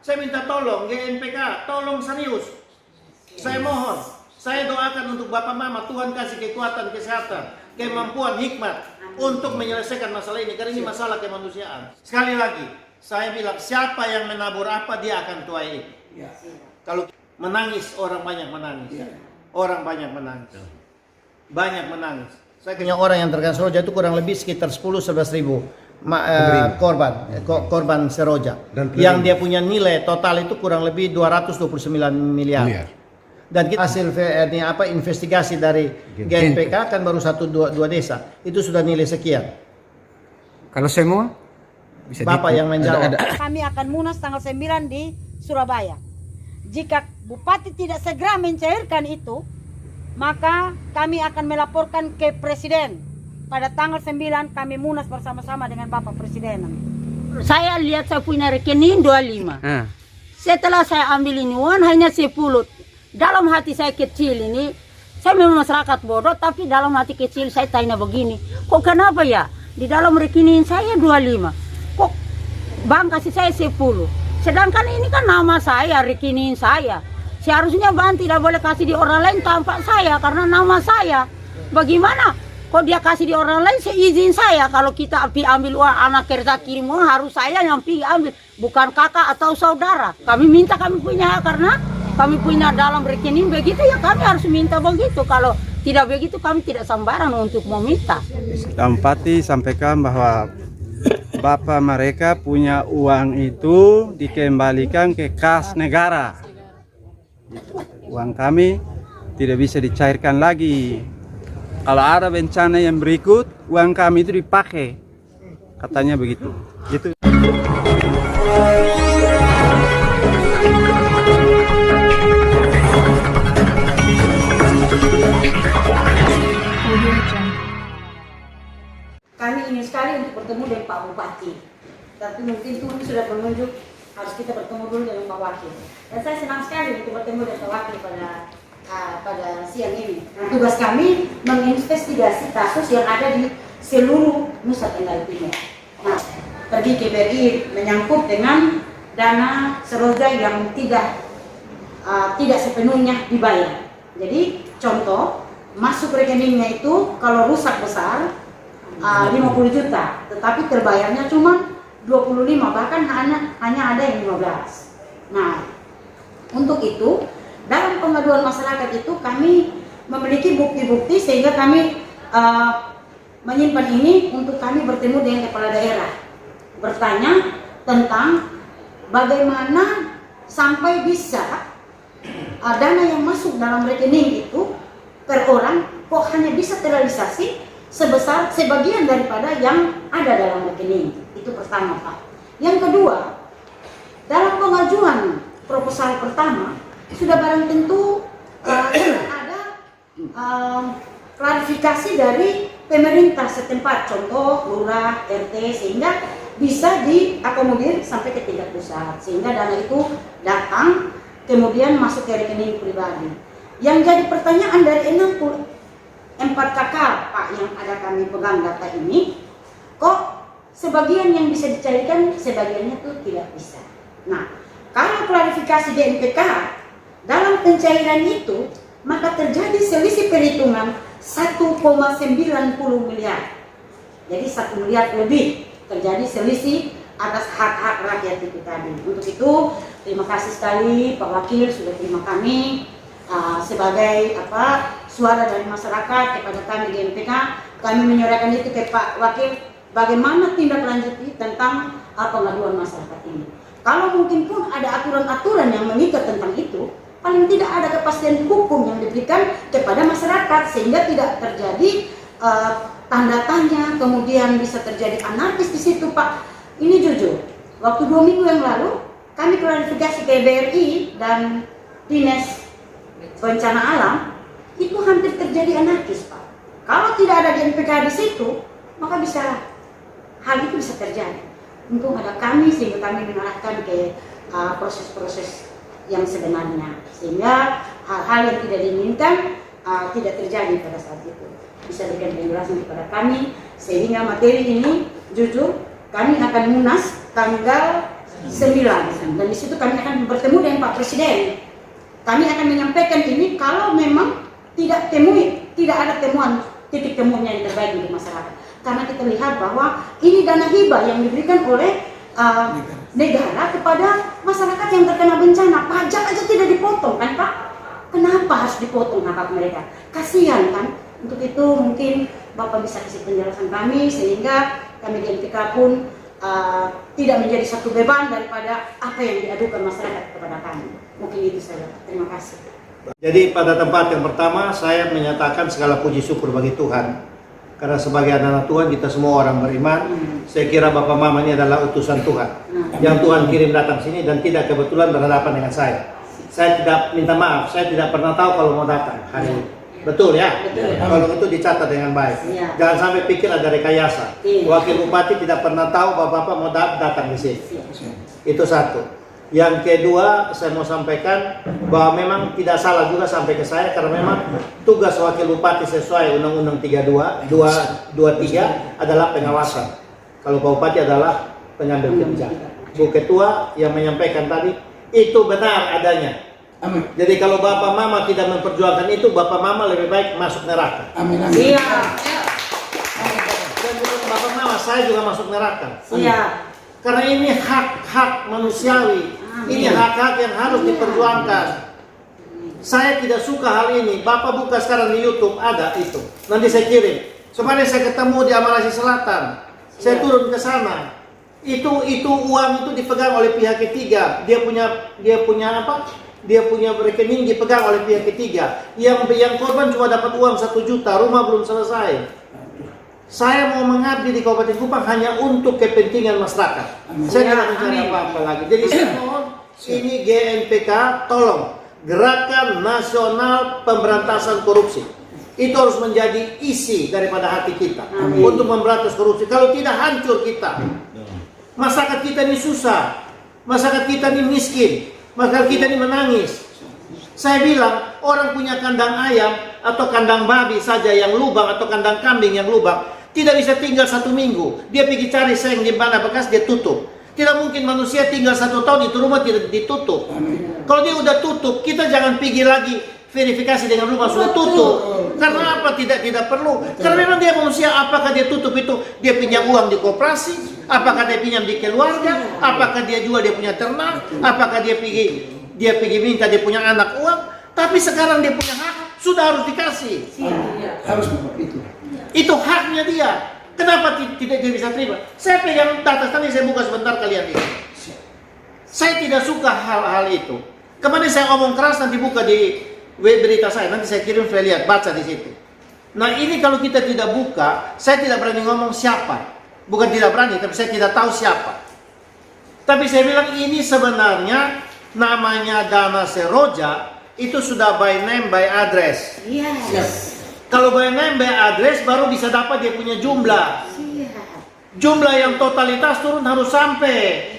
Saya minta tolong GNPK, tolong serius. Saya mohon, saya doakan untuk Bapak Mama, Tuhan kasih kekuatan, kesehatan, kemampuan, hikmat untuk menyelesaikan masalah ini, karena ini masalah kemanusiaan. Sekali lagi, saya bilang siapa yang menabur apa dia akan tuai. Kalau menangis, orang banyak menangis. Orang banyak menangis. Banyak menangis. Saya punya orang yang terkena seroja itu kurang lebih sekitar 10-11 ribu korban seroja. Yang dia punya nilai total itu kurang lebih 229 miliar. Dan kita hasil investigasi dari GNPK kan baru 1-2 desa. Itu sudah nilai sekian. Kalau semua bisa Bapak yang menjawab. Kami akan munas tanggal 9 di Surabaya. Jika Bupati tidak segera mencairkan itu, maka kami akan melaporkan ke Presiden. Pada tanggal 9 kami munas bersama-sama dengan Bapak Presiden. Saya lihat saya punya rekening 25. Setelah saya ambil ini uang hanya 10. Dalam hati saya kecil ini, saya memang masyarakat bodoh, tapi dalam hati kecil saya tanya begini, kok kenapa ya? Di dalam rekening saya 25. Kok bank kasih saya 10? Sedangkan ini kan nama saya, rekening saya. Seharusnya bank tidak boleh kasih di orang lain tanpa saya, karena nama saya. Bagaimana? Kok dia kasih di orang lain seizin saya? Kalau kita ambil uang, anak kerja kirim uang, harus saya yang pergi ambil, bukan kakak atau saudara. Kami minta, kami punya, karena kami punya dalam rekening begitu ya, kami harus minta begitu. Kalau tidak begitu kami tidak sembarang untuk meminta. Bupati sampaikan bahwa bapak mereka punya uang itu dikembalikan ke kas negara. Uang kami tidak bisa dicairkan lagi. Kalau ada bencana yang berikut, uang kami itu dipakai. Katanya begitu. Gitu. Kami ingin sekali untuk bertemu dengan Pak Bupati. Tapi mungkin Tuhan sudah menunjuk harus kita bertemu dulu dengan Pak Wakil. Dan saya senang sekali untuk bertemu dengan Pak Wakil pada siang ini. Tugas kami menginvestigasi kasus yang ada di seluruh Nusa Tenggara Timur. Nah, pergi ke BRI menyangkut dengan dana seroja yang tidak sepenuhnya dibayar. Jadi contoh, masuk rekeningnya itu kalau rusak besar 50 juta, tetapi terbayarnya cuma 25, bahkan hanya ada yang 15. Nah, untuk itu dalam pengaduan masyarakat itu kami memiliki bukti-bukti sehingga kami menyimpan ini untuk kami bertemu dengan kepala daerah, bertanya tentang bagaimana sampai bisa dana yang masuk dalam rekening itu per orang kok hanya bisa terrealisasi sebesar sebagian daripada yang ada dalam rekening. Itu pertama, Pak. Yang kedua, dalam pengajuan proposal pertama sudah barang tentu ada klarifikasi dari pemerintah setempat, contoh lurah, RT, sehingga bisa diakomodir sampai ke tingkat pusat, sehingga dana itu datang kemudian masuk ke rekening pribadi. Yang jadi pertanyaan dari 64 kakak, Pak, yang ada kami pegang data ini, kok sebagian yang bisa dicairkan, sebagiannya tuh tidak bisa. Nah, kalau klarifikasi DNPK dalam pencairan itu, maka terjadi selisih perhitungan 1,90 miliar. Jadi 1 miliar lebih terjadi selisih atas hak-hak rakyat itu tadi. Untuk itu, terima kasih sekali Pak Wakil sudah terima kami sebagai suara dari masyarakat kepada kami GNPK. Kami menyerahkan itu ke Pak Wakil bagaimana tindak lanjut tentang pengaduan masyarakat ini. Kalau mungkin pun ada aturan-aturan yang mengikat tentang itu, paling tidak ada kepastian hukum yang diberikan kepada masyarakat sehingga tidak terjadi tanda tanya, kemudian bisa terjadi anarkis di situ, Pak. Ini jujur, waktu 2 minggu yang lalu kami klarifikasi ke BRI dan Dinas Bencana Alam, itu hampir terjadi anarkis, Pak. Kalau tidak ada GNPK di situ, maka hal itu bisa terjadi. Untung ada kami sehingga kami mengarahkan ke proses-proses yang sebenarnya, sehingga hal-hal yang tidak diinginkan tidak terjadi pada saat itu. Bisa berikan penjelasan kepada kami sehingga materi ini jujur kami akan munas tanggal 9. Dan di situ kami akan bertemu dengan Pak Presiden. Kami akan menyampaikan ini kalau memang tidak ada temuan titik temunya yang terbaik untuk masyarakat. Karena kita lihat bahwa ini dana hibah yang diberikan oleh negara kepada masyarakat yang terkena bencana. Pajak aja tidak dipotong kan Pak? Kenapa harus dipotong hak mereka? Kasihan kan? Untuk itu mungkin Bapak bisa kasih penjelasan kami sehingga kami di MTK pun tidak menjadi satu beban daripada apa yang diadukan masyarakat kepada kami. Mungkin itu saja. Terima kasih. Jadi pada tempat yang pertama saya menyatakan segala puji syukur bagi Tuhan. Karena sebagai anak Tuhan kita semua orang beriman. Saya kira Bapak Mama ini adalah utusan Tuhan. Yang Tuhan kirim datang sini dan tidak kebetulan berhadapan dengan saya. Saya tidak minta maaf, saya tidak pernah tahu kalau mau datang hari ini. Betul ya? Betul. Kalau itu dicatat dengan baik. Iya. Jangan sampai pikir ada rekayasa. Iya. Wakil Bupati tidak pernah tahu Bapak-Bapak mau datang di sini. Itu satu. Yang kedua, saya mau sampaikan bahwa memang tidak salah juga sampai ke saya karena memang tugas Wakil Bupati sesuai Undang-Undang 223 adalah pengawasan. Kalau Pak Bupati adalah pengambil kebijakan. Bu Ketua yang menyampaikan tadi itu benar adanya. Amin. Jadi kalau Bapak Mama tidak memperjuangkan itu, Bapak Mama lebih baik masuk neraka. Amin. Amin. Iya. Dan bukan Bapak Mama, saya juga masuk neraka. Iya. Karena ini hak-hak manusiawi. Ini hak-hak yang harus diperjuangkan. Saya tidak suka hal ini. Bapak buka sekarang di YouTube, ada itu. Nanti saya kirim. Kemarin saya ketemu di Amalasi Selatan. Saya turun ke sana. Itu uang itu dipegang oleh pihak ketiga. Dia punya apa? Dia punya rekening dipegang oleh pihak ketiga. Yang korban cuma dapat uang 1 juta, rumah belum selesai. Saya mau mengabdi di Kabupaten Kupang hanya untuk kepentingan masyarakat. Saya tidak mencari apa-apa lagi. Jadi saya mohon ini GNPK tolong Gerakan Nasional Pemberantasan Korupsi. Itu harus menjadi isi daripada hati kita untuk memberantas korupsi. Kalau tidak hancur kita. Masyarakat kita ini susah. Masyarakat kita ini miskin. Masyarakat kita ini menangis. Saya bilang orang punya kandang ayam atau kandang babi saja yang lubang atau kandang kambing yang lubang tidak bisa tinggal 1 minggu. Dia pergi cari seng di mana bekas dia tutup. Tidak mungkin manusia tinggal 1 tahun itu rumah tidak ditutup. Kalau dia udah tutup, kita jangan pergi lagi verifikasi dengan rumah sudah tutup. Karena apa? Tidak perlu. Karena memang dia manusia. Apakah dia tutup itu dia pinjam uang di koperasi? Apakah dia pinjam di keluarga? Apakah dia jual dia punya ternak? Apakah dia pergi minta dia punya anak uang? Tapi sekarang dia punya hak, sudah harus dikasih. Harus itu. Itu haknya dia. Kenapa tidak dia bisa terima? Saya pegang data tadi, saya buka sebentar kalian ini. Saya tidak suka hal-hal itu. Kemarin saya ngomong keras, nanti buka di web berita saya, nanti saya kirim, saya lihat, baca di situ. Nah ini kalau kita tidak buka, saya tidak berani ngomong siapa. Bukan tidak berani, tapi saya tidak tahu siapa. Tapi saya bilang ini sebenarnya namanya Dana Seroja, itu sudah by name, by address. Yes. Kalau by name, by address baru bisa dapat dia punya jumlah. Jumlah yang totalitas turun harus sampai.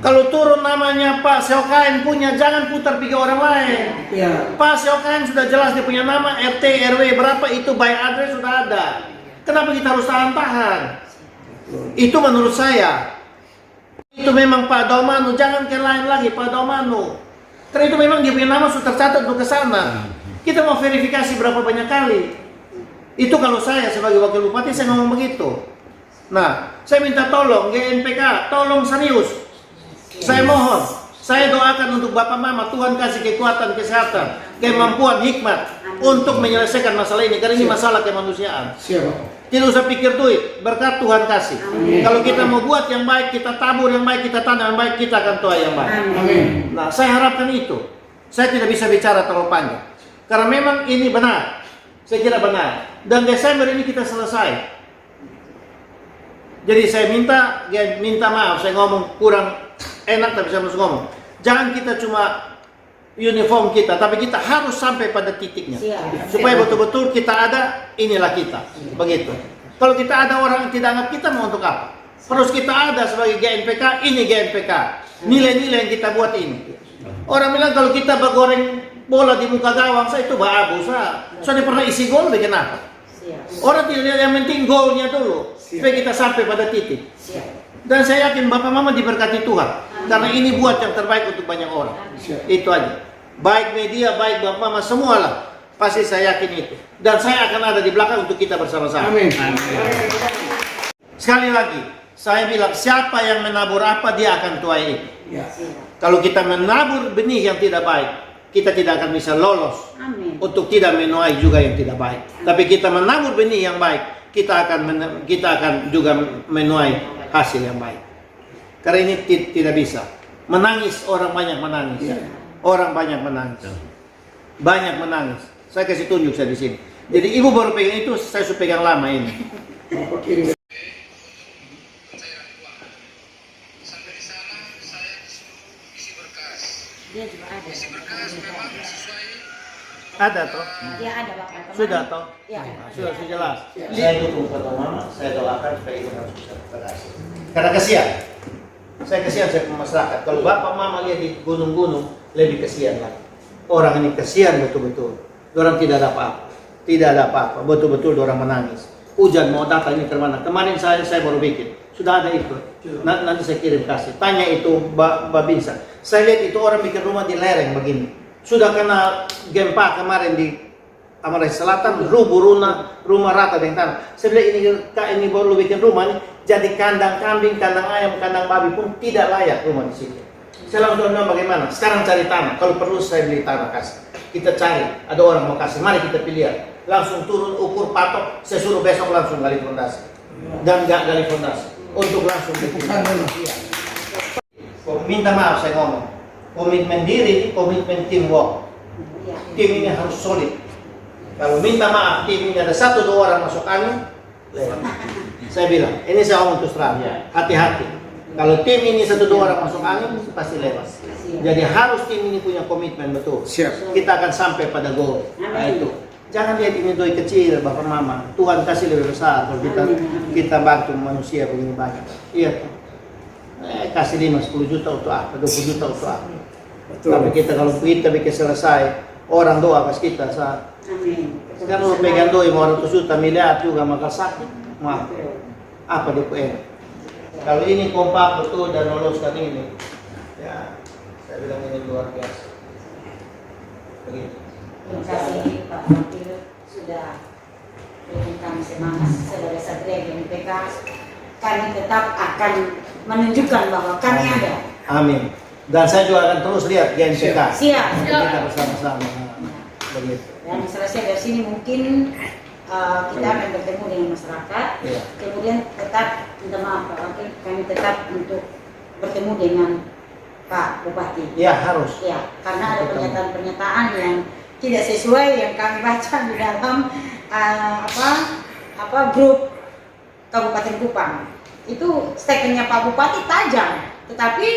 Kalau turun namanya Pak Seokain punya, jangan putar pergi orang lain. Pak Seokain sudah jelas dia punya nama, RT, RW berapa, itu by address sudah ada. Kenapa kita harus tahan-tahan? Itu menurut saya. Itu memang Pak Daumanu, jangan ke lain lagi, Pak Daumanu. Karena itu memang dia punya nama sudah tercatat untuk ke sana. Kita mau verifikasi berapa banyak kali. Itu kalau saya sebagai wakil bupati saya ngomong begitu. Nah, saya minta tolong GNPK, tolong serius. Saya mohon, saya doakan untuk Bapak Mama, Tuhan kasih kekuatan, kesehatan, kemampuan, hikmat untuk menyelesaikan masalah ini. Karena ini masalah kemanusiaan. Tidak usah pikir duit, berkat Tuhan kasih. Kalau kita mau buat yang baik, kita tabur yang baik, kita tanam yang baik, kita akan tuai yang baik. Nah, saya harapkan itu. Saya tidak bisa bicara terlalu panjang. Karena memang ini benar. Saya kira benar. Dan Desember ini kita selesai. Jadi saya minta maaf, saya ngomong kurang enak tapi saya harus ngomong. Jangan kita cuma uniform kita, tapi kita harus sampai pada titiknya. Supaya betul-betul kita ada, inilah kita. Begitu. Kalau kita ada orang yang tidak anggap kita, mau untuk apa? Harus kita ada sebagai GNPK, ini GNPK. Nilai-nilai yang kita buat ini. Orang bilang kalau kita bergoreng bola di muka gawang, saya itu abu. Saya pernah isi gol, bikin apa? Orang tidak lihat, yang penting golnya dulu. Supaya kita sampai pada titik. Dan saya yakin Bapak Mama diberkati Tuhan. Karena ini buat yang terbaik untuk banyak orang. Itu aja. Baik media, baik Bapak Mama, semualah. Pasti saya yakin itu. Dan saya akan ada di belakang untuk kita bersama-sama. Amin. Sekali lagi, saya bilang siapa yang menabur apa dia akan tuai itu. Ya. Kalau kita menabur benih yang tidak baik, kita tidak akan bisa lolos Amin. untuk tidak menuai juga yang tidak baik. Tapi kita menabur benih yang baik, kita akan juga menuai hasil yang baik. Karena ini tidak bisa. Menangis, orang banyak menangis. Orang banyak menangis. Banyak menangis. Saya kasih tunjuk saya di sini. Jadi ibu baru pegang itu, saya sudah pegang lama ini. Dia juga ada. Ada toh? Ya ada Bapak. Sudah toh? Ya. Sudah jelas. Saya dukung Bapak Mama, saya doakan supaya ibu harus bisa berhasil. Karena kasihan. Saya kasihan saya ke masyarakat. Kalau Bapak Mama lihat di gunung-gunung, lebih kasihan lagi. Orang ini kasihan betul-betul. Orang tidak ada apa-apa. Tidak ada apa-apa. Betul-betul orang menangis. Hujan mau datang ini kemana? Kemarin saya baru bikin. Sudah ada itu. Nanti saya kirim kasih. Tanya itu Mbak Binsa. Saya lihat itu orang bikin rumah di lereng begini. Sudah kena gempa kemarin di Amarahi Selatan, rubuh rumah rata dengan tanah. Saya bilang ini baru bikin rumah ini, jadi kandang kambing, kandang ayam, kandang babi pun tidak layak rumah di situ. Saya langsung bilang bagaimana? Sekarang cari tanah. Kalau perlu saya beli tanah kasih. Kita cari, ada orang mau kasih, mari kita pilih. Langsung turun ukur patok, saya suruh besok langsung gali fondasi. Dan nggak gali fondasi, untuk langsung bikin. Iya. Minta maaf saya ngomong. Komitmen diri, komitmen teamwork. Tim ini harus solid. Kalau minta maaf, tim ini ada 1-2 orang masuk angin, lewat. Saya bilang, ini saya ngomong terus terang, hati-hati. Kalau tim ini 1-2 orang masuk angin, pasti lewat. Jadi harus tim ini punya komitmen betul. Siap. Kita akan sampai pada goal. Nah itu. Jangan lihat ini doi kecil, Bapak Mama. Tuhan kasih lebih besar kalau kita bantu manusia begini banyak. Iya. Kasih 5-10 juta untuk apa, 20 juta untuk apa. Betul. Tapi kalau kita bikin selesai, orang doa pas kita saat. Amin. Sekarang mau pegang doi mau 100 juta miliar juga maka sakit. Maaf. Apa DPR? Kalau ini kompak betul dan loloskan ini, ya saya bilang ini luar biasa. Begitu. Terima kasih Pak Wakil sudah memberikan semangat saudara Satria GNPK. Kami tetap akan menunjukkan bahwa kami ada. Amin. Dan saya juga akan terus lihat GNPK. Siap. Kita bersama-sama. Begitu. Dan selesai dari sini mungkin kita akan bertemu dengan masyarakat. Iya. Kemudian tetap minta maaf Pak Wakil, kami tetap untuk bertemu dengan Pak Bupati. Ya harus. Ya, karena ada pernyataan-pernyataan yang tidak sesuai yang kami baca di dalam grup Kabupaten Kupang. Itu statementnya Pak Bupati tajam, tetapi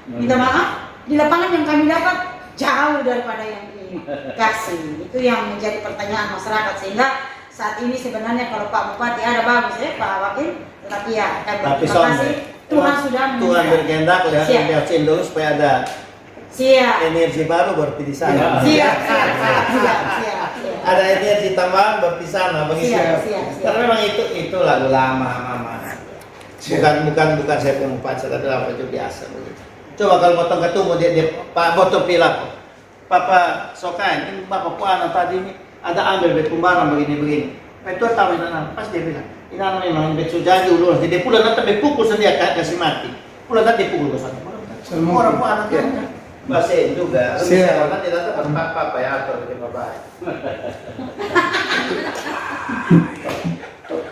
minta maaf di lapangan yang kami dapat jauh daripada yang dikasih. Itu yang menjadi pertanyaan masyarakat, sehingga saat ini sebenarnya kalau Pak Bupati ada bagus ya Pak Wakil, tetapi ya kami terima kasih Tuhan sudah Tuhan berkehendak lihat dulu supaya ada energi baru berarti di sana. Siap. Ada energi tambahan berarti sana begitu. Siap. Karena memang itu lagu lama Mama. Bukan saya pembaca tapi apa itu biasa begitu. Coba kalau potong ketemu dia Pak Boto pilak. Papa Sokain, ini Bapak Puana tadi ini ada ambil bet pembarang begini. Itu tahu itu pas dia bilang, ini memang bet sudah dulu. Jadi pulang nanti pukul sendiri kasih mati. Pulang nanti pukul ke sana. Orang Puana kan. Bahasa juga. Siapa nanti datang pas Papa ya atau di Bapak.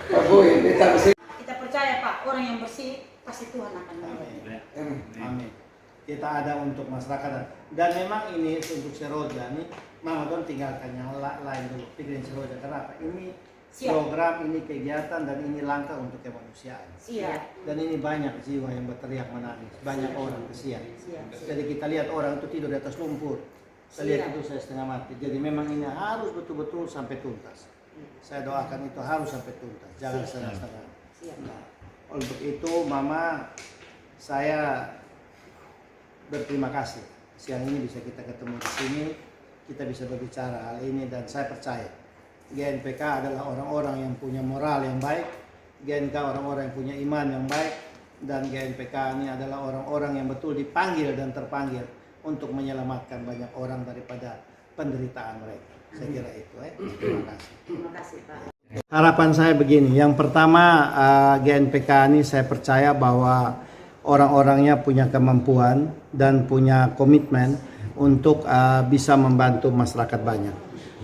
Pak Boy, Kita percaya Pak, orang yang bersih pasti Tuhan akan membantu. Amin. Kita ada untuk masyarakat dan memang ini untuk Seroja nih Mama Don tinggalkan yang lain dulu pikirin Seroja kenapa ini program ini kegiatan dan ini langkah untuk kemanusiaan. Siap. Dan ini banyak jiwa yang berteriak menangis, banyak orang kesian. Jadi kita lihat orang itu tidur di atas lumpur. Saya lihat itu saya setengah mati. Jadi memang ini harus betul-betul sampai tuntas. Saya doakan itu harus sampai tuntas, jangan setengah-setengah. Nah, untuk itu Mama, saya berterima kasih. Siang ini bisa kita ketemu di sini, kita bisa berbicara hal ini dan saya percaya GNPK adalah orang-orang yang punya moral yang baik, GNK orang-orang yang punya iman yang baik, Dan GNPK ini adalah orang-orang yang betul dipanggil dan terpanggil untuk menyelamatkan banyak orang daripada penderitaan mereka. Saya kira itu. Terima kasih. Terima kasih Pak. Harapan saya begini, yang pertama GNPK ini saya percaya bahwa orang-orangnya punya kemampuan dan punya komitmen untuk bisa membantu masyarakat banyak.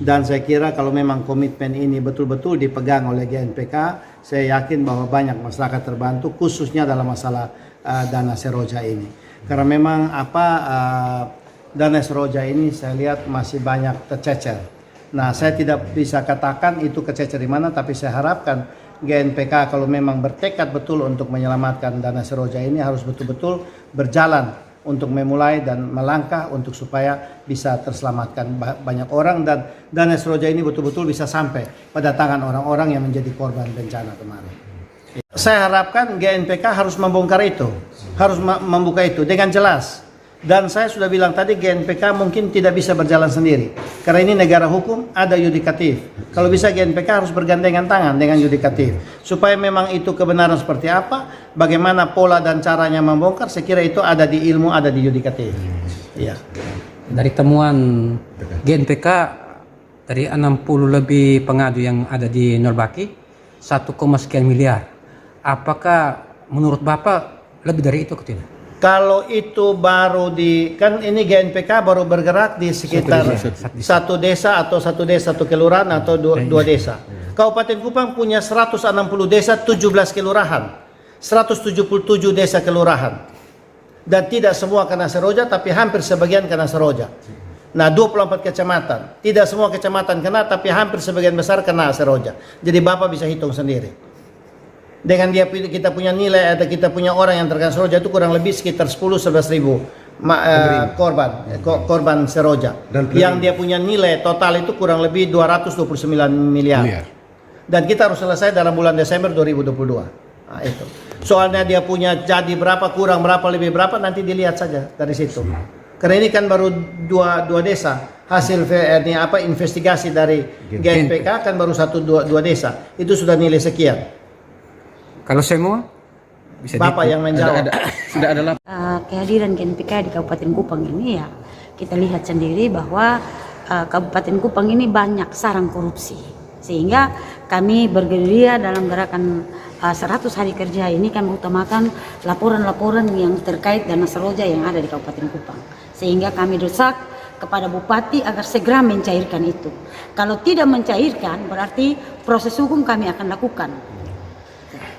Dan saya kira kalau memang komitmen ini betul-betul dipegang oleh GNPK, saya yakin bahwa banyak masyarakat terbantu, khususnya dalam masalah dana Seroja ini. Karena memang dana Seroja ini saya lihat masih banyak tercecer. Nah, saya tidak bisa katakan itu kececer di mana, tapi saya harapkan GNPK kalau memang bertekad betul untuk menyelamatkan dana Seroja ini harus betul-betul berjalan untuk memulai dan melangkah untuk supaya bisa terselamatkan banyak orang dan dana Seroja ini betul-betul bisa sampai pada tangan orang-orang yang menjadi korban bencana kemarin. Saya harapkan GNPK harus membongkar itu, harus membuka itu dengan jelas. Dan saya sudah bilang tadi GNPK mungkin tidak bisa berjalan sendiri. Karena ini negara hukum, ada yudikatif. Kalau bisa GNPK harus bergandengan tangan dengan yudikatif. Supaya memang itu kebenaran seperti apa, bagaimana pola dan caranya membongkar, saya kira itu ada di ilmu, ada di yudikatif. Iya. Dari temuan GNPK, dari 60 lebih pengadu yang ada di Nurbaki, 1, sekian miliar. Apakah menurut Bapak lebih dari itu ke tidak? Kalau itu baru kan ini GNPK baru bergerak di sekitar satu desa atau satu kelurahan atau dua desa. Kabupaten Kupang punya 160 desa, 17 kelurahan, 177 desa kelurahan. Dan tidak semua kena Seroja, tapi hampir sebagian kena Seroja. Nah, 24 kecamatan. Tidak semua kecamatan kena, tapi hampir sebagian besar kena Seroja. Jadi Bapak bisa hitung sendiri. Dengan kita punya nilai atau kita punya orang yang terkena Seroja itu kurang lebih sekitar 10-11 ribu korban Seroja. Yang dia punya nilai total itu kurang lebih 229 miliar. Dan kita harus selesai dalam bulan Desember 2022. Nah, itu. Soalnya dia punya jadi berapa, kurang berapa, lebih berapa, nanti dilihat saja dari situ. Karena ini kan baru dua desa. Hasil investigasi dari GNPK kan baru dua desa. Itu sudah nilai sekian. Kalau semua bisa Bapak yang menjawab. Sudah ada Kehadiran GNPK di Kabupaten Kupang ini ya kita lihat sendiri bahwa Kabupaten Kupang ini banyak sarang korupsi, sehingga kami bergerilya dalam gerakan 100 hari kerja ini kami utamakan laporan-laporan yang terkait dana Seroja yang ada di Kabupaten Kupang, sehingga kami desak kepada Bupati agar segera mencairkan itu. Kalau tidak mencairkan berarti proses hukum kami akan lakukan.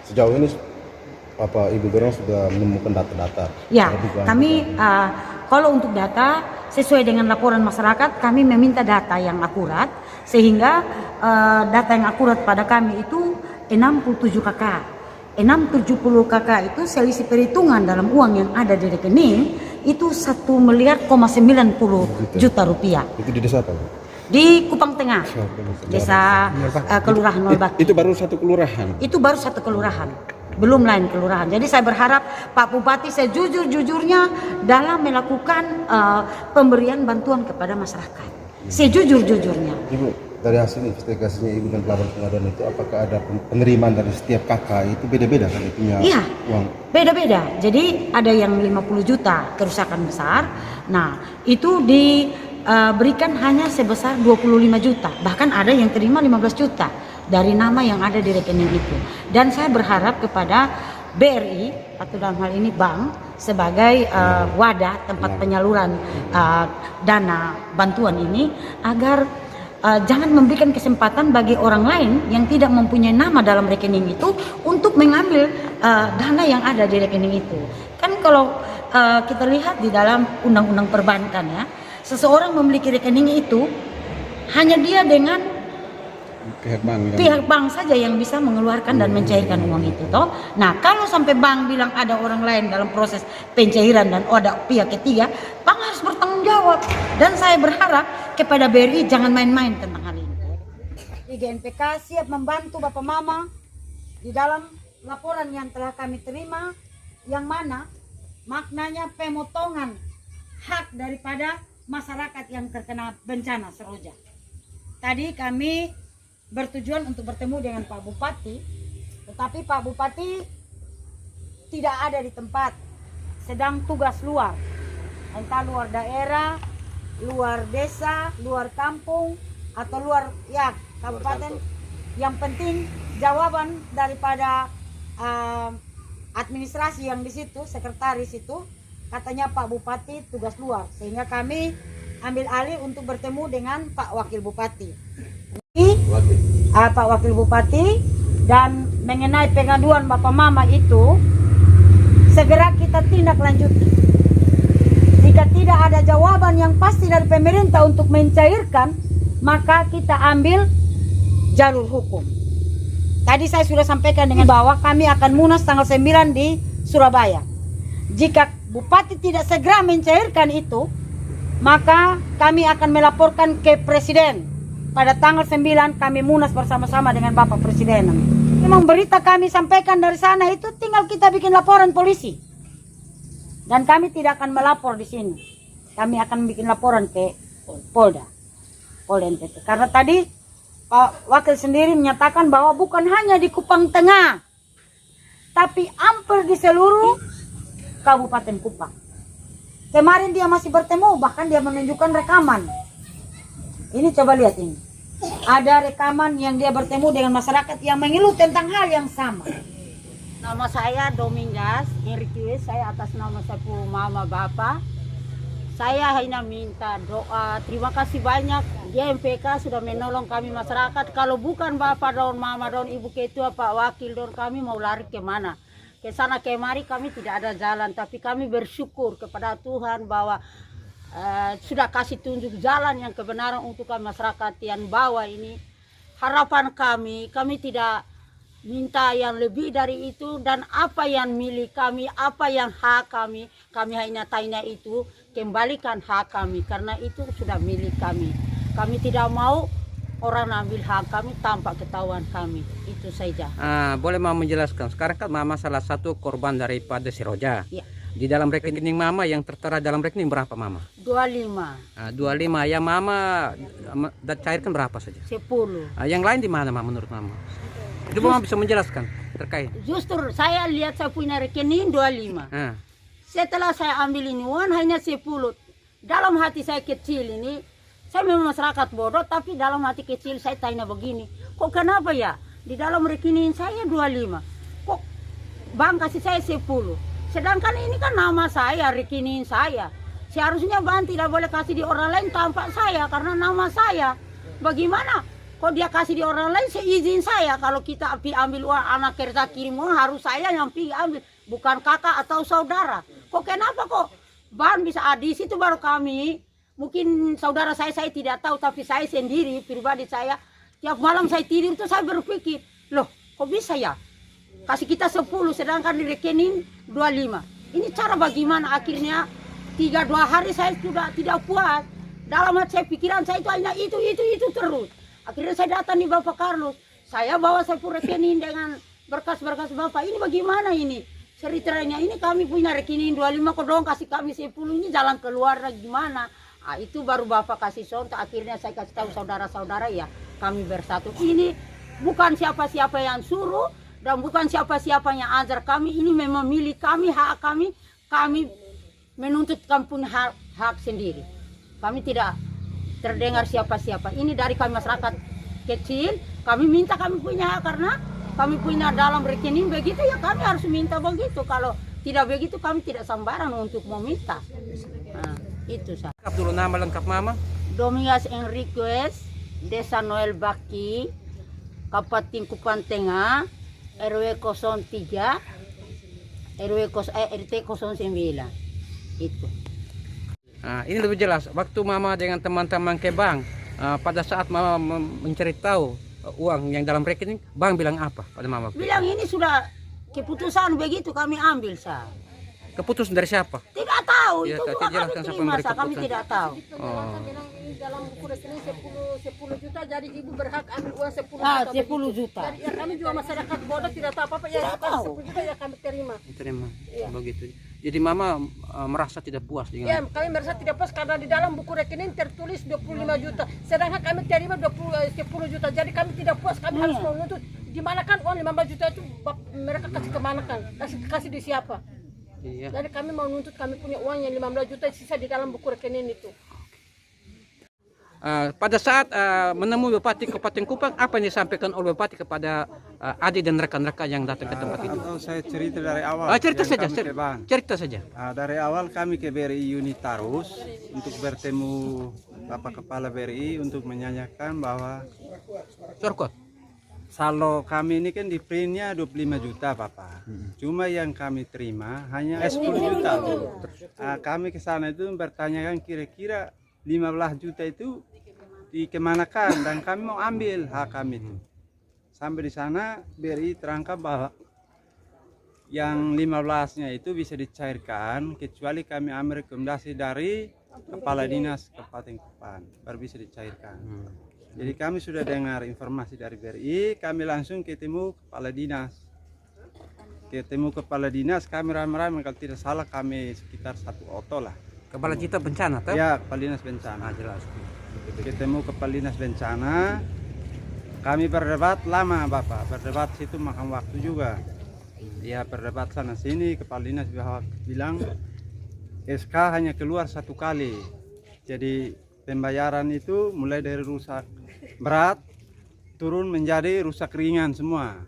Sejauh ini Ibu Gubernur sudah menemukan data-data? Ya, kami kalau untuk data sesuai dengan laporan masyarakat kami meminta data yang akurat, sehingga data yang akurat pada kami itu 67 KK. 670 KK itu selisih perhitungan dalam uang yang ada di rekening itu 1,90 miliar rupiah. Itu di desa apa? Di Kupang Tengah, desa Kelurahan Nurbaki. Itu baru satu kelurahan? Itu baru satu kelurahan, belum lain kelurahan. Jadi saya berharap Pak Bupati sejujur-jujurnya dalam melakukan pemberian bantuan kepada masyarakat. Sejujur-jujurnya. Ibu, dari hasil investigasinya Ibu dan pelaporan pengaduan itu, apakah ada penerimaan dari setiap kakak itu beda-beda kan itunya? Iya, uang? Beda-beda. Jadi ada yang 50 juta kerusakan besar. Nah, itu berikan hanya sebesar 25 juta, bahkan ada yang terima 15 juta dari nama yang ada di rekening itu. Dan saya berharap kepada BRI atau dalam hal ini bank sebagai wadah tempat penyaluran dana bantuan ini agar jangan memberikan kesempatan bagi orang lain yang tidak mempunyai nama dalam rekening itu untuk mengambil dana yang ada di rekening itu. Kan kalau kita lihat di dalam undang-undang perbankan ya, seseorang memiliki rekening itu hanya dia dengan pihak bank saja yang bisa mengeluarkan dan mencairkan uang itu toh. Nah, kalau sampai bank bilang ada orang lain dalam proses pencairan dan ada pihak ketiga, bank harus bertanggung jawab. Dan saya berharap kepada BRI jangan main-main tentang hal ini. Di GNPK siap membantu Bapak Mama di dalam laporan yang telah kami terima, yang mana maknanya pemotongan hak daripada masyarakat yang terkena bencana Seroja. Tadi kami bertujuan untuk bertemu dengan Pak Bupati, tetapi Pak Bupati tidak ada di tempat, sedang tugas luar, entah luar daerah, luar desa, luar kampung, atau luar ya kabupaten. Yang penting jawaban daripada administrasi yang di situ, sekretaris itu, katanya Pak Bupati tugas luar, sehingga kami ambil alih untuk bertemu dengan Pak Wakil Bupati. Pak Wakil Bupati, dan mengenai pengaduan Bapak Mama itu segera kita tindak lanjuti. Jika tidak ada jawaban yang pasti dari pemerintah untuk mencairkan, maka kita ambil jalur hukum. Tadi saya sudah sampaikan dengan bahwa kami akan munas tanggal 9 di Surabaya. Jika Bupati tidak segera mencairkan itu, maka kami akan melaporkan ke Presiden. Pada tanggal 9 kami munas bersama-sama dengan Bapak Presiden. Memang berita kami sampaikan dari sana itu tinggal kita bikin laporan polisi. Dan kami tidak akan melapor di sini. Kami akan bikin laporan ke Polda NTT. Karena tadi Pak Wakil sendiri menyatakan bahwa bukan hanya di Kupang Tengah, tapi hampir di seluruh Kabupaten Kupang. Kemarin dia masih bertemu, bahkan dia menunjukkan rekaman. Ini coba lihat ini. Ada rekaman yang dia bertemu dengan masyarakat yang mengeluh tentang hal yang sama. Nama saya Domingas Enrique, saya atas nama Sepuh Mama Bapak. Saya hanya minta doa, terima kasih banyak GMPK sudah menolong kami masyarakat. Kalau bukan Bapak dan Mama dan Ibu Ketua, Pak Wakil dan kami mau lari kemana? Ke sana kemari kami tidak ada jalan, tapi kami bersyukur kepada Tuhan bahwa sudah kasih tunjuk jalan yang kebenaran untuk kami masyarakat yang bawah ini. Harapan kami tidak minta yang lebih dari itu, dan apa yang milik kami, apa yang hak kami hanya tanya itu, kembalikan hak kami, karena itu sudah milik kami. Kami tidak mau orang ambil hak kami tanpa ketahuan kami, itu saja. Boleh Mama menjelaskan, sekarang kan Mama salah satu korban daripada si Roja. Ya. Di dalam rekening Mama yang tertera dalam rekening berapa Mama? 25. 25. Yang Mama cairkan berapa saja? 10. Yang lain di mana Mama menurut Mama? Itu Mama bisa menjelaskan terkait. Justru saya lihat saya punya rekening 25. Setelah saya ambil ini uang hanya 10. Dalam hati saya kecil ini, saya memang masyarakat bodoh, tapi dalam hati kecil saya tanya begini, kok kenapa ya di dalam rekening saya 25, kok bank kasih saya 10, sedangkan ini kan nama saya, rekening saya. Seharusnya bank tidak boleh kasih di orang lain tanpa saya, karena nama saya. Bagaimana kok dia kasih di orang lain seizin saya? Kalau kita ambil uang, anak kerja kirim uang, harus saya yang pergi ambil, bukan kakak atau saudara. Kok kenapa kok bank bisa di situ? Baru kami, mungkin saudara saya tidak tahu, tapi saya sendiri pribadi saya tiap malam saya tidur itu saya berpikir, loh kok bisa ya kasih kita 10 sedangkan di rekening 25. Ini cara bagaimana? Akhirnya 3-2 hari saya sudah tidak puas. Dalam hati saya, pikiran saya itu hanya itu terus. Akhirnya saya datang di Bapak Carlos, saya bawa saya rekening dengan berkas-berkas Bapak. Ini bagaimana ini ceritanya? Ini kami punya rekening 25, kok dong kasih kami 10, ini jalan keluar gimana? Itu baru Bapak kasih contoh. Akhirnya saya kasih tahu saudara-saudara, ya kami bersatu. Ini bukan siapa-siapa yang suruh dan bukan siapa-siapa yang ajar kami. Ini memang milik kami, hak kami. Kami menuntut kami punya hak sendiri. Kami tidak terdengar siapa-siapa. Ini dari kami masyarakat kecil. Kami minta kami punya hak, karena kami punya dalam rekening begitu, ya kami harus minta begitu. Kalau tidak begitu kami tidak sembarang untuk meminta. Itu saja. Lengkap dulu nama lengkap Mama. Domingas Enriquez, Desa Noel Baki, Kabupaten Kupang Tengah, RW 03, RT 09. Itu. Ini lebih jelas. Waktu Mama dengan teman-teman ke bank, pada saat Mama mencari tahu uang yang dalam rekening, bank bilang apa pada Mama? Bilang ini sudah keputusan begitu, kami ambil sah. Keputusan dari siapa? Tidak tahu, Ya, itu tadi juga kami jelaskan siapa yang terima beri sah, kami keputusan. tidak tahu. Dalam buku rekening 10 juta, jadi ibu berhak ambil uang 10 juta. 10 juta. Jadi ya kami juga masyarakat bodoh tidak tahu apa-apa, ya Tidak tahu. 10 juta ya kami terima. Terima. Begitu. Jadi Mama merasa tidak puas Ya, dengan kami merasa tidak puas karena di dalam buku rekening tertulis 25 juta, sedangkan kami terima 10 juta. Jadi kami tidak puas, kami harus menuntut di mana kan uang 15 juta itu mereka kasih kemana kan? Kasih di siapa? Iya. Jadi kami mau nuntut kami punya uang yang 15 juta sisa di dalam buku rekening itu. Pada saat menemui Bupati Kabupaten Kupang, apa yang disampaikan oleh Bupati kepada adik dan rekan-rekan yang datang ke tempat itu? Atau saya cerita dari awal. Cerita yang saja, kami ke Bang. cerita saja. Dari awal kami ke BRI Unitarus untuk bertemu Bapak Kepala BRI untuk menanyakan bahwa Sorkot. saldo kami ini kan di printnya 25 juta Bapak. Cuma yang kami terima hanya 10 juta. Kami ke sana itu bertanyakan kira-kira 15 juta itu dikemanakan dan kami mau ambil hak kami itu. Sampai di sana BRI terangkan bahwa yang 15-nya itu bisa dicairkan kecuali kami ambil rekomendasi dari Kepala Dinas Kabupaten Kupang baru bisa dicairkan. Jadi kami sudah dengar informasi dari BRI, kami langsung ketemu Kepala Dinas. Ketemu Kepala Dinas, kami ramai-ramai kalau tidak salah kami sekitar 1 oto lah. Kepala Kita Bencana, toh? Ya, Kepala Dinas Bencana. Jelas. Ketemu Kepala Dinas Bencana, kami berdebat lama Bapak, berdebat situ makan waktu juga. Ya berdebat sana sini, Kepala Dinas bilang SK hanya keluar 1 kali. Jadi pembayaran itu mulai dari rusak berat turun menjadi rusak ringan semua.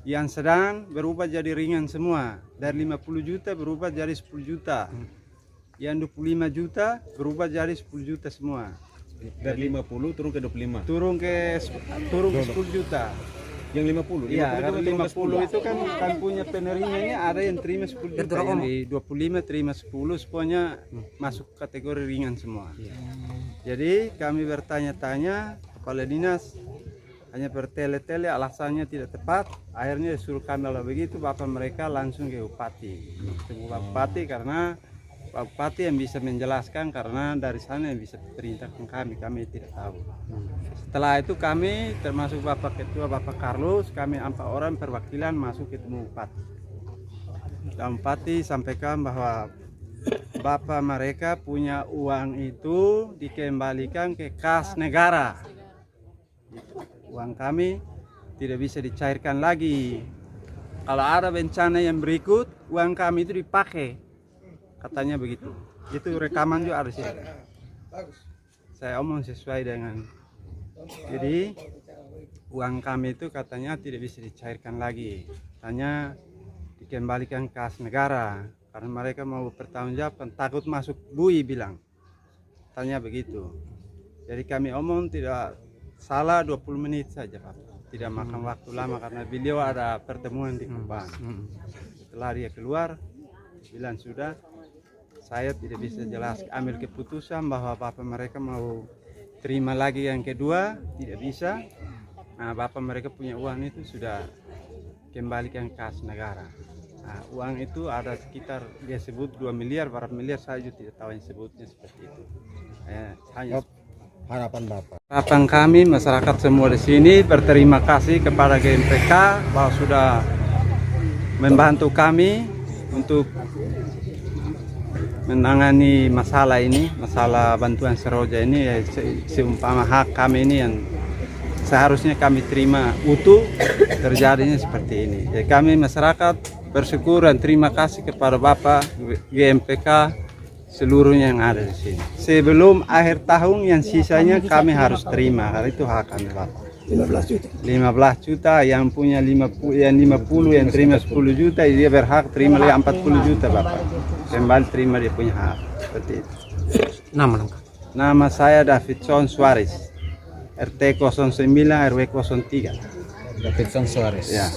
Yang sedang berubah jadi ringan semua. Dari 50 juta berubah jadi 10 juta. Yang 25 juta berubah jadi 10 juta semua. Dari 50 turun ke 25. Turun ke 10 juta. Yang 50? Iya, itu dari 50 itu kan punya penerimanya ada yang terima 10 juta, yang di 25 terima 10, semuanya masuk kategori ringan semua. Jadi kami bertanya-tanya, Kepala Dinas hanya bertele-tele alasannya tidak tepat, akhirnya disuruh kami lah begitu, Bapak mereka langsung ke Bupati. Ketemu Pak Bupati karena Pak Bupati yang bisa menjelaskan karena dari sana yang bisa perintahkan kami tidak tahu. Setelah itu kami termasuk Bapak Ketua Bapak Carlos, kami 4 orang perwakilan masuk ketemu Bupati. Dan Bupati sampaikan bahwa Bapak mereka punya uang itu dikembalikan ke kas negara. Uang kami tidak bisa dicairkan lagi. Kalau ada bencana yang berikut, uang kami itu dipakai. Katanya begitu. Itu rekaman juga ada sih. Saya omong sesuai dengan. Jadi uang kami itu katanya tidak bisa dicairkan lagi. Hanya dikembalikan kas negara karena mereka mau bertanggungjawabkan, takut masuk bui bilang. Tanya begitu. Jadi kami omong tidak salah 20 menit saja Pak. Tidak makan waktu lama karena beliau ada pertemuan di Kupang. Setelah dia keluar bilang sudah saya tidak bisa jelas ambil keputusan bahwa Bapak mereka mau terima lagi yang kedua, tidak bisa. Nah, Bapak mereka punya uang itu sudah kembalikan kas negara. Nah, uang itu ada sekitar dia sebut 2 miliar, berapa miliar saya juga tidak tahu yang sebutnya seperti itu. Hanya Harapan Bapak. harapan kami masyarakat semua di sini berterima kasih kepada GMPK bahwa sudah membantu kami untuk menangani masalah ini, masalah bantuan Seroja ini ya, seumpama hak kami ini yang seharusnya kami terima utuh, terjadinya seperti ini. Jadi kami masyarakat bersyukur dan terima kasih kepada Bapak GMPK seluruhnya yang ada di sini. Sebelum akhir tahun yang sisanya kami harus terima, karena itu hak kami Bapak. 15 juta. 15 juta yang punya 50 yang terima 10 juta dia berhak terima 40 juta Bapak. Kembali terima dia punya hak. Seperti itu. Nama lengkap. Nama saya Davidson Suarez. RT 09 RW 03. Davidson Suarez. Ya.